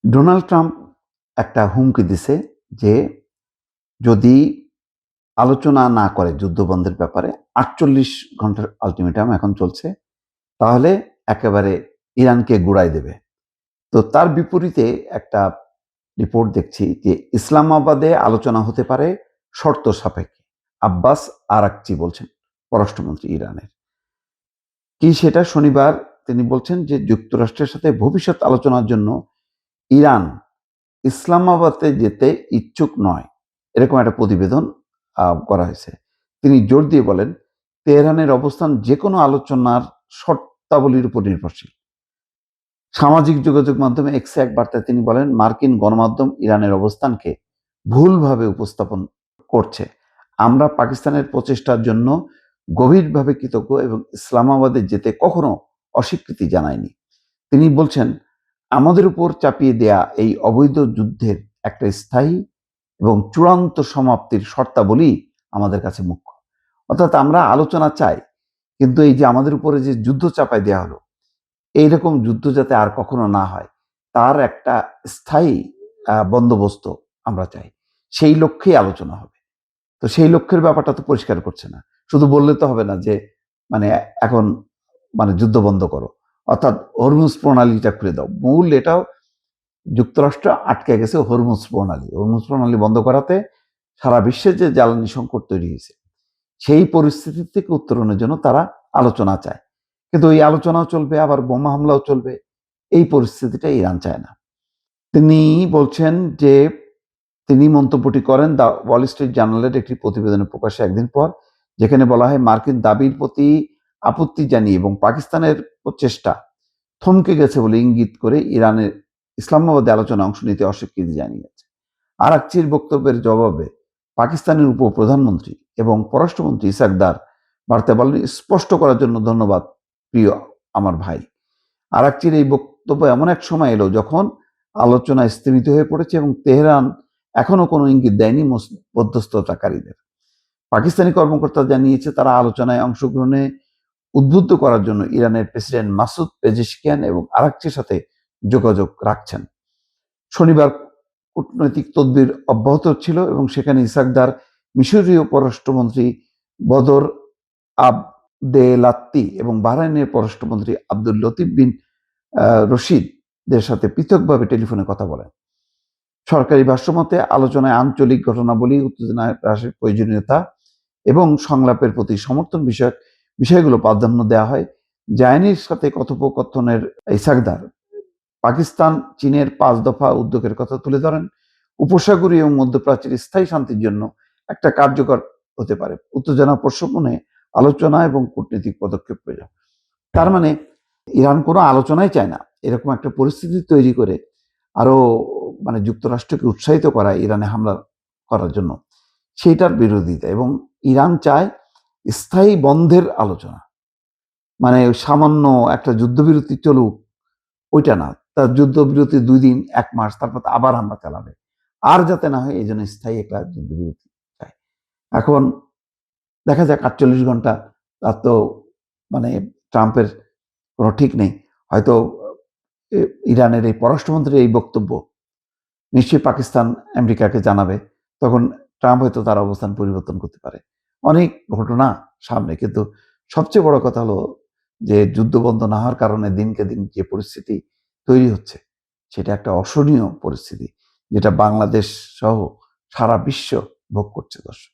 Donald Trump একটা হুমকি দিছে যে যদি আলোচনা না করে যুদ্ধবন্ধের ব্যাপারে ৪৮ ঘন্টার আলটিমেটাম এখন চলছে, তাহলে একেবারে ইরানকে গুড়ায় দেবে। তো তার বিপরীতে একটা রিপোর্ট দেখছি যে ইসলামাবাদে আলোচনা হতে পারে শর্ত সাপেক্ষে। আব্বাস আরাকচি বলছেন, পররাষ্ট্রমন্ত্রী ইরানের। কি সেটা? শনিবার তিনি বলছেন যে যুক্তরাষ্ট্রের সাথে ভবিষ্যৎ আলোচনার জন্য ইরান ইসলামাবাদে যেতে ইচ্ছুক নয়, এরকম একটা প্রতিবেদন করা হয়েছে। তিনি জোর দিয়ে বলেন, তেহরানের অবস্থান যেকোনো আলোচনার শর্তাবলীর উপর নির্ভরশীল। সামাজিক যোগাযোগ মাধ্যমে এক্সে এক বার্তায় তিনি বলেন, মার্কিন গণমাধ্যম ইরানের অবস্থানকে ভুলভাবে উপস্থাপন করছে। আমরা পাকিস্তানের প্রচেষ্টার জন্য গভীরভাবে কৃতজ্ঞ এবং ইসলামাবাদে যেতে কখনো অস্বীকৃতি জানায়নি। তিনি বলছেন, আমাদের উপর চাপিয়ে দেয়া এই অবৈধ যুদ্ধের একটা স্থায়ী এবং চূড়ান্ত সমাপ্তির শর্তাবলী আমাদের কাছে মুখ্য। অর্থাৎ আমরা আলোচনা চাই, কিন্তু এই যে আমাদের উপরে যে যুদ্ধ চাপায় দেওয়া হলো, এইরকম যুদ্ধ যাতে আর কখনো না হয়, তার একটা স্থায়ী বন্দোবস্ত আমরা চাই। সেই লক্ষ্যেই আলোচনা হবে। তো সেই লক্ষ্যের ব্যাপারটা তো পরিষ্কার করছে না। শুধু বললে তো হবে না যে মানে এখন যুদ্ধ বন্ধ করো। অর্থাৎ হরমুজ প্রণালীটা খুলে দাও। মূল এটাও যুক্তরাষ্ট্র আটকে গেছে হরমুজ প্রণালী। হরমুজ প্রণালী বন্ধ করাতে সারা বিশ্বে যে জ্বালানি সংকট তৈরি হয়েছে, সেই পরিস্থিতি থেকে উত্তরণের জন্য তারা আলোচনা চায়। কিন্তু এই আলোচনাও চলবে, আবার বোমা হামলাও চলবে। এই পরিস্থিতিটা ইরান চায় না। তিনি বলছেন যে তিনি মন্তব্যটি করেন দ্য ওয়াল স্ট্রিট জার্নালের একটি প্রতিবেদনে প্রকাশে একদিন পর, যেখানে বলা হয় মার্কিন দাবির প্রতি আপত্তি জানিয়ে এবং পাকিস্তানের প্রচেষ্টা থমকে গেছে বলে ইঙ্গিত করে ইরানের ইসলামাবাদে আলোচনায় অংশ নিতে অস্বীকৃতি জানিয়েছে। আরাকচির বক্তব্যের জবাবে পাকিস্তানের উপপ্রধানমন্ত্রী এবং পররাষ্ট্রমন্ত্রী ইসাকদার বার্তায় বলেন, স্পষ্ট করার জন্য ধন্যবাদ প্রিয় আমার ভাই। আরাকচির এই বক্তব্য এমন এক সময় এলো যখন আলোচনা স্থগিত হয়ে পড়েছে এবং তেহরান এখনো কোনো ইঙ্গিত দেয়নি মধ্যস্থতাকারীদের। পাকিস্তানি কর্মকর্তা জানিয়েছে তারা আলোচনায় অংশগ্রহণে উদ্বুদ্ধ করার জন্য ইরানের প্রেসিডেন্ট মাসুদ পেজেশকিয়ান এবং আরাকচির সাথে যোগাযোগ রাখছেন। শনিবার কূটনৈতিক তদবির অব্যাহত ছিল এবং সেখানে ইসাকদার মিশরীয় পররাষ্ট্রমন্ত্রী বদর আবদেলাত্তি এবং বাহরাইনের পররাষ্ট্রমন্ত্রী আব্দুল লতিফ বিন রশিদদের সাথে পৃথকভাবে টেলিফোনে কথা বলেন। সরকারি ভাষ্যমতে আলোচনায় আঞ্চলিক ঘটনাবলী, উত্তেজনা হ্রাসের প্রয়োজনীয়তা এবং সংলাপের প্রতি সমর্থন বিষয়ক বিষয়গুলো প্রাধান্য দেওয়া হয়। জায়ানির সাথে কথোপকথনের ইসাকদার পাকিস্তান চীনের 5 দফা উদ্যোগের কথা তুলে ধরেন। উপসাগরীয় এবং মধ্যপ্রাচ্যের স্থায়ী শান্তির জন্য একটা কার্যকর হতে পারে উত্তেজনা প্রশমনে আলোচনা এবং কূটনৈতিক পদক্ষেপ প্রয়োজন। তার মানে ইরান কোনো আলোচনাই চায় না, এরকম একটা পরিস্থিতি তৈরি করে আরো যুক্তরাষ্ট্রকে উৎসাহিত করা ইরানে হামলা করার জন্য, সেইটার বিরোধিতা। এবং ইরান চায় স্থায়ী বন্ধের আলোচনা, সামান্য একটা যুদ্ধবিরতি চলুক, ওইটা না। তার যুদ্ধবিরতি 2 দিন 1 মাস, তারপর আবার হামলা চালাবে। আর যাতে না হয় এই জন্য স্থায়ী একটা যুদ্ধবিরতি চায়। এখন দেখা যাক ৪৮ ঘন্টা, তার তো মানে ট্রাম্পের কোনো ঠিক নেই। হয়তো ইরানের এই পররাষ্ট্রমন্ত্রীর এই বক্তব্য নিশ্চয়ই পাকিস্তান আমেরিকাকে জানাবে। তখন ট্রাম্প হয়তো তার অবস্থান পরিবর্তন করতে পারে। অনেক ঘটনা সামনে, কিন্তু সবচেয়ে বড় কথা হলো যে যুদ্ধবন্ধ না হওয়ার কারণে দিনকে দিন যে পরিস্থিতি তৈরি হচ্ছে, সেটা একটা অসহনীয় পরিস্থিতি, যেটা বাংলাদেশ সহ সারা বিশ্ব ভোগ করছে। দর্শক।